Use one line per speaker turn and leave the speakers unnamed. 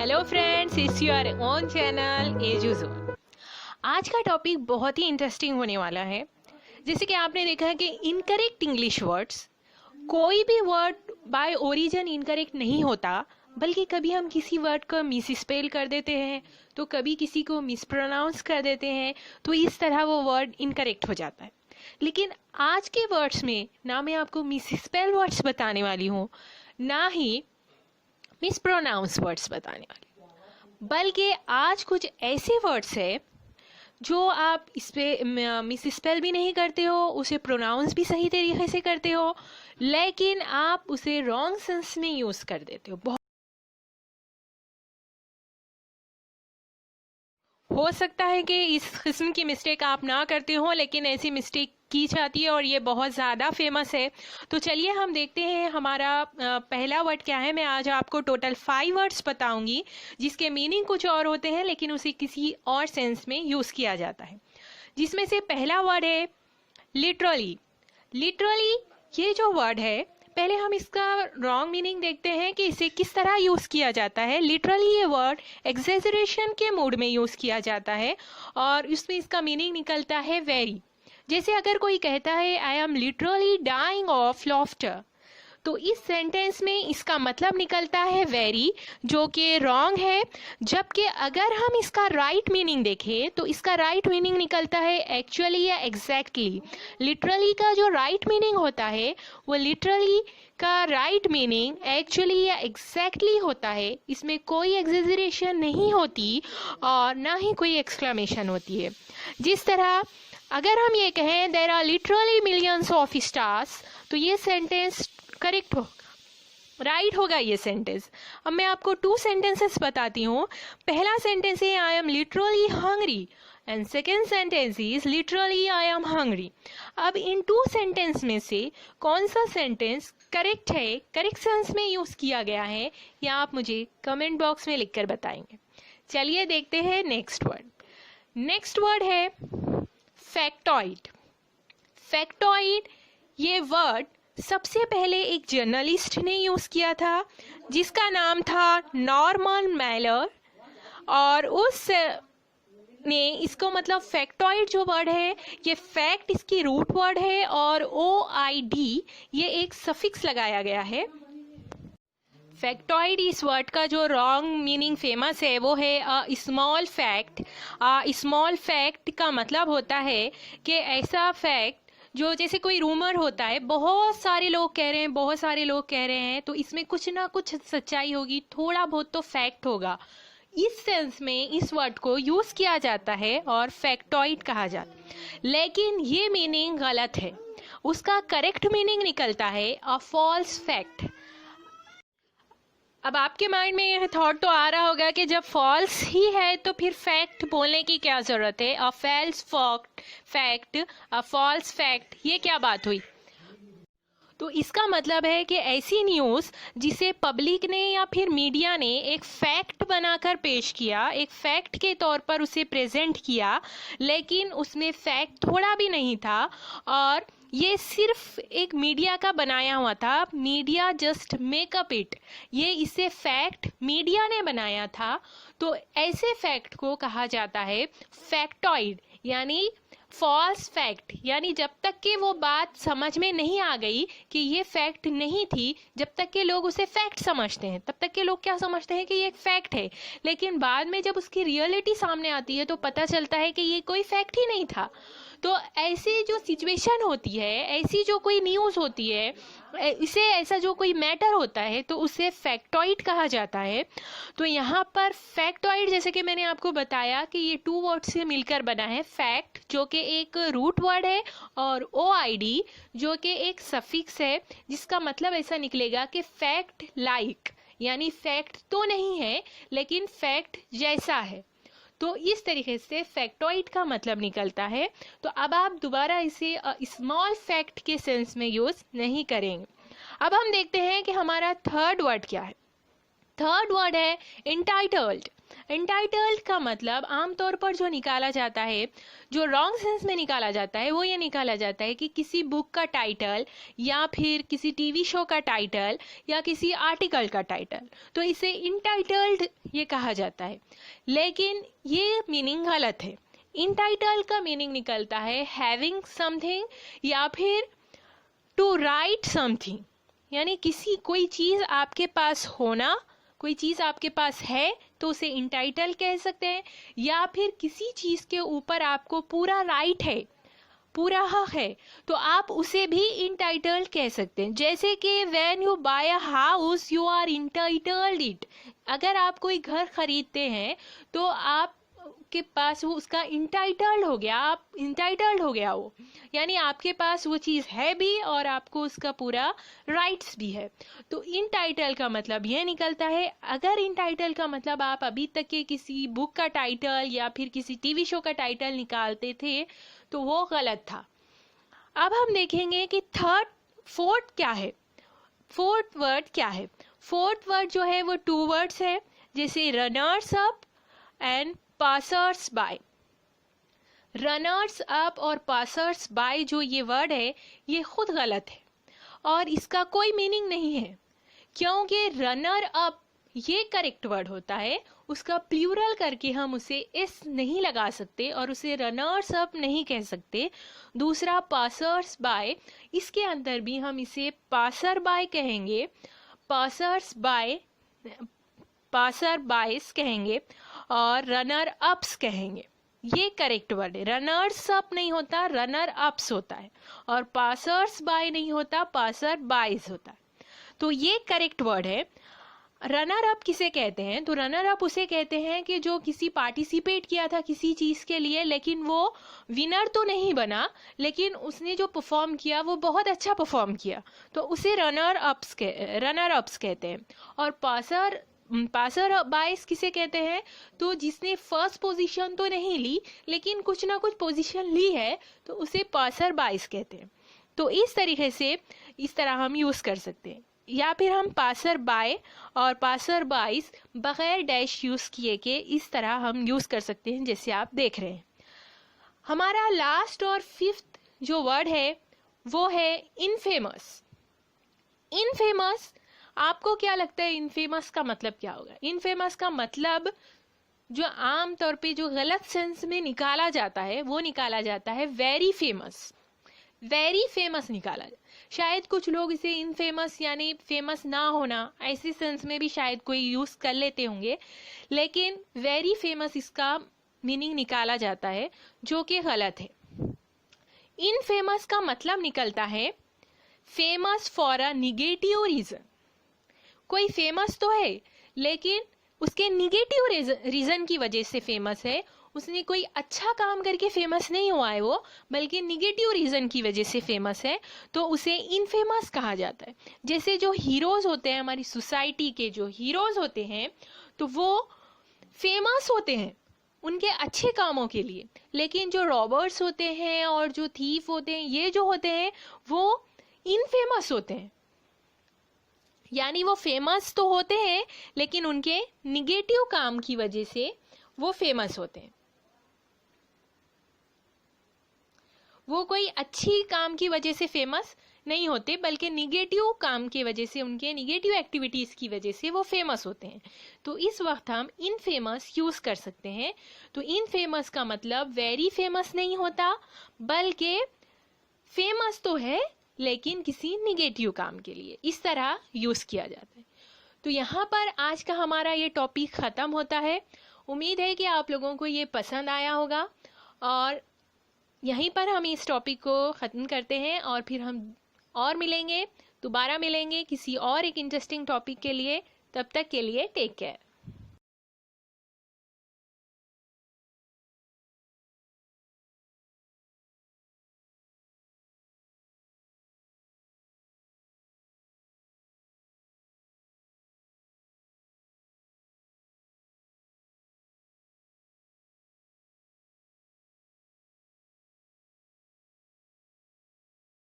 Hello friends, it's your own channel Eduzone. आज का topic बहुत ही इंटरेस्टिंग होने वाला है। जैसे कि आपने देखा है कि इनकरेक्ट इंग्लिश वर्ड्स, कोई भी वर्ड बाय ओरिजिन इनकरेक्ट नहीं होता, बल्कि कभी हम किसी वर्ड को मिस स्पेल कर देते हैं, तो कभी किसी को मिस प्रोनाउंस कर देते हैं, तो इस तरह वो वर्ड इनकरेक्ट हो जाता है। लेकिन आज के वर्ड्स में ना मैं आपको मिस स्पेल वर्ड्स बताने वाली हूँ, ना ही मिस प्रोनाउंस वर्ड्स बताने वाली, बल्कि आज कुछ ऐसे वर्ड्स है जो आप इस पे मिस स्पेल भी नहीं करते हो, उसे प्रोनाउंस भी सही तरीके से करते हो, लेकिन आप उसे रॉन्ग सेंस में यूज़ कर देते हो। हो सकता है कि इस किस्म की मिस्टेक आप ना करते हो, लेकिन ऐसी मिस्टेक की जाती है और ये बहुत ज़्यादा फेमस है। तो चलिए हम देखते हैं हमारा पहला वर्ड क्या है। मैं आज आपको टोटल 5 वर्ड्स बताऊंगी जिसके मीनिंग कुछ और होते हैं, लेकिन उसे किसी और सेंस में यूज़ किया जाता है। जिसमें से पहला वर्ड है लिटरली। लिटरली ये जो वर्ड है, पहले हम इसका रॉन्ग मीनिंग देखते हैं कि इसे किस तरह यूज़ किया जाता है। लिटरली ये वर्ड एग्जेजरेशन के मूड में यूज़ किया जाता है और इसमें इसका मीनिंग निकलता है वेरी। जैसे अगर कोई कहता है I am literally dying of laughter, तो इस सेंटेंस में इसका मतलब निकलता है वेरी, जो कि रॉन्ग है। जबकि अगर हम इसका राइट मीनिंग देखें तो इसका राइट मीनिंग निकलता है एक्चुअली या एग्जैक्टली। लिटरली का जो राइट मीनिंग होता है वो लिटरली का राइट मीनिंग एक्चुअली या एग्जैक्टली होता है। इसमें कोई एग्जेजरेशन नहीं होती और ना ही कोई एक्सक्लेमेशन होती है। जिस तरह अगर हम ये कहें there are literally millions of stars, तो ये सेंटेंस करेक्ट होगा, राइट होगा ये सेंटेंस। अब मैं आपको 2 सेंटेंसेस बताती हूँ। पहला सेंटेंस है I am literally hungry and second sentence is literally I am hungry. अब इन 2 सेंटेंस में से कौन सा सेंटेंस करेक्ट है, करेक्ट सेंस में यूज़ किया गया है, या आप मुझे कमेंट बॉक्स में लिखकर बताएंगे। चलिए देखते हैं नेक्स्ट वर्ड। नेक्स्ट वर्ड है फैक्टॉइड। फैक्टॉइड ये वर्ड सबसे पहले एक जर्नलिस्ट ने यूज़ किया था जिसका नाम था नॉर्मन मैलर, और उस ने इसको मतलब फैक्टॉइड जो वर्ड है, ये फैक्ट इसकी रूट वर्ड है और OID ये एक सफिक्स लगाया गया है। फैक्टॉइड इस वर्ड का जो रॉन्ग मीनिंग फेमस है वो है स्मॉल फैक्ट। स्मॉल फैक्ट का मतलब होता है कि ऐसा फैक्ट जो जैसे कोई रूमर होता है, बहुत सारे लोग कह रहे हैं, बहुत सारे लोग कह रहे हैं, तो इसमें कुछ ना कुछ सच्चाई होगी, थोड़ा बहुत तो फैक्ट होगा। इस सेंस में इस वर्ड को यूज़ किया जाता है और फैक्टॉइड कहा जाता है। लेकिन ये मीनिंग गलत है। उसका करेक्ट मीनिंग निकलता है अ फॉल्स फैक्ट। अब आपके माइंड में यह थॉट तो आ रहा होगा कि जब फॉल्स ही है तो फिर फैक्ट बोलने की क्या ज़रूरत है। A false fact, a false fact, ये क्या बात हुई। तो इसका मतलब है कि ऐसी न्यूज़ जिसे पब्लिक ने या फिर मीडिया ने एक फैक्ट बनाकर पेश किया, एक फैक्ट के तौर पर उसे प्रेजेंट किया, लेकिन उसमें फैक्ट थोड़ा भी नहीं था और ये सिर्फ एक मीडिया का बनाया हुआ था। मीडिया जस्ट मेकअप इट, ये इसे फैक्ट मीडिया ने बनाया था। तो ऐसे फैक्ट को कहा जाता है फैक्टॉइड, यानी फॉल्स फैक्ट। यानी जब तक कि वो बात समझ में नहीं आ गई कि ये फैक्ट नहीं थी, जब तक के लोग उसे फैक्ट समझते हैं, तब तक के लोग क्या समझते हैं कि ये एक फैक्ट है। लेकिन बाद में जब उसकी रियलिटी सामने आती है तो पता चलता है कि ये कोई फैक्ट ही नहीं था। तो ऐसी जो सिचुएशन होती है, ऐसी जो कोई न्यूज़ होती है, इसे ऐसा जो कोई मैटर होता है, तो उसे फैक्टॉइड कहा जाता है। तो यहाँ पर फैक्टॉइड, जैसे कि मैंने आपको बताया कि ये 2 वर्ड से मिलकर बना है। फैक्ट जो कि एक रूट वर्ड है और OID जो कि एक सफिक्स है, जिसका मतलब ऐसा निकलेगा कि फैक्ट लाइक, यानी फैक्ट तो नहीं है लेकिन फैक्ट जैसा है। तो इस तरीके से फैक्टॉइड का मतलब निकलता है। तो अब आप दोबारा इसे स्मॉल फैक्ट के सेंस में यूज़ नहीं करेंगे। अब हम देखते हैं कि हमारा थर्ड वर्ड क्या है। थर्ड वर्ड है इंटाइटल्ड। एंटाइटल्ड का मतलब आमतौर पर जो निकाला जाता है, जो रॉन्ग सेंस में निकाला जाता है, वो ये निकाला जाता है कि किसी बुक का टाइटल या फिर किसी टीवी शो का टाइटल या किसी आर्टिकल का टाइटल, तो इसे इंटाइटल्ड ये कहा जाता है, लेकिन ये मीनिंग गलत है। इंटाइटल का मीनिंग निकलता है हैविंग समथिंग या फिर टू राइट समथिंग, यानी कोई चीज़ आपके पास होना, कोई चीज़ आपके पास है तो उसे इंटाइटल कह सकते हैं, या फिर किसी चीज़ के ऊपर आपको पूरा राइट है, पूरा हक है, तो आप उसे भी इंटाइटल्ड कह सकते हैं। जैसे कि when you buy a house you are entitled it, अगर आप कोई घर खरीदते हैं तो आप के पास वो उसका इंटाइटल्ड हो गया, आप इंटाइटल्ड हो गया वो, यानी आपके पास वो चीज़ है भी और आपको उसका पूरा राइट्स भी है। तो इंटाइटल का मतलब ये निकलता है। अगर इंटाइटल का मतलब आप अभी तक के किसी बुक का टाइटल या फिर किसी टीवी शो का टाइटल निकालते थे तो वो गलत था। अब हम देखेंगे कि फोर्थ क्या है, फोर्थ वर्ड क्या है। फोर्थ वर्ड जो है वो 2 वर्ड्स है, जैसे runners up and passers bye. Runners up और पासर्स बाय जो ये वर्ड है ये खुद गलत है और इसका कोई मीनिंग नहीं है, क्योंकि रनर अप ये करेक्ट वर्ड होता है, उसका प्लूरल करके हम उसे एस नहीं लगा सकते और उसे रनर्स अप नहीं कह सकते। दूसरा पासर्स बाय, इसके अंदर भी हम इसे पासर बाय कहेंगे, पासर्स बाय, पासर बायस कहेंगे और रनर अप्स कहेंगे। ये करेक्ट वर्ड है। रनर्स अप नहीं होता, रनर अप्स होता है, और पासर्स बाय नहीं होता, पासर बायस होता है। तो ये करेक्ट वर्ड है। रनर अप किसे कहते हैं? तो रनर अप उसे कहते हैं कि जो किसी पार्टिसिपेट किया था किसी चीज़ के लिए, लेकिन वो विनर तो नहीं बना, लेकिन उसने जो परफॉर्म किया वो बहुत अच्छा परफॉर्म किया, तो उसे रनर अप्स कहते हैं। और पासर बायस किसे कहते हैं? तो जिसने फर्स्ट पोजीशन तो नहीं ली लेकिन कुछ ना कुछ पोजीशन ली है, तो उसे पासर बायस कहते हैं। तो इस तरीके से इस तरह हम यूज़ कर सकते हैं, या फिर हम पासर बाय और पासर बाइस बगैर डैश यूज़ किए के इस तरह हम यूज़ कर सकते हैं, जैसे आप देख रहे हैं। हमारा लास्ट और 5th जो वर्ड है वो है इनफेमस। इनफेमस, आपको क्या लगता है इनफेमस का मतलब क्या होगा? इनफेमस का मतलब जो आम तौर पे जो गलत सेंस में निकाला जाता है वो निकाला जाता है वेरी फेमस। वेरी फेमस निकाला जाए, शायद कुछ लोग इसे इनफेमस यानी फेमस ना होना ऐसे सेंस में भी शायद कोई यूज़ कर लेते होंगे, लेकिन वेरी फेमस इसका मीनिंग निकाला जाता है, जो कि गलत है। इनफेमस का मतलब निकलता है famous for a negative reason. कोई फेमस तो है लेकिन उसके निगेटिव रीज़न की वजह से फेमस है, उसने कोई अच्छा काम करके फेमस नहीं हुआ है वो, बल्कि निगेटिव रीज़न की वजह से फेमस है, तो उसे इनफेमस कहा जाता है। जैसे जो हीरोज़ होते हैं, हमारी सोसाइटी के जो हीरोज़ होते हैं, तो वो फेमस होते हैं उनके अच्छे कामों के लिए, लेकिन जो रॉबर्स होते हैं और जो थीफ होते हैं, ये जो होते हैं वो इनफेमस होते हैं, यानी वो फेमस तो होते हैं लेकिन उनके निगेटिव काम की वजह से वो फेमस होते हैं। वो कोई अच्छी काम की वजह से फेमस नहीं होते, बल्कि निगेटिव काम की वजह से, उनके निगेटिव एक्टिविटीज़ की वजह से वो फेमस होते हैं। तो इस वक्त हम इनफेमस यूज़ कर सकते हैं। तो इनफेमस का मतलब वेरी फेमस नहीं होता, बल्कि फेमस तो है लेकिन किसी निगेटिव काम के लिए, इस तरह यूज़ किया जाता है। तो यहाँ पर आज का हमारा ये टॉपिक ख़त्म होता है। उम्मीद है कि आप लोगों को ये पसंद आया होगा, और यहीं पर हम इस टॉपिक को ख़त्म करते हैं और फिर हम और मिलेंगे, दोबारा मिलेंगे किसी और एक इंटरेस्टिंग टॉपिक के लिए। तब तक के लिए टेक केयर।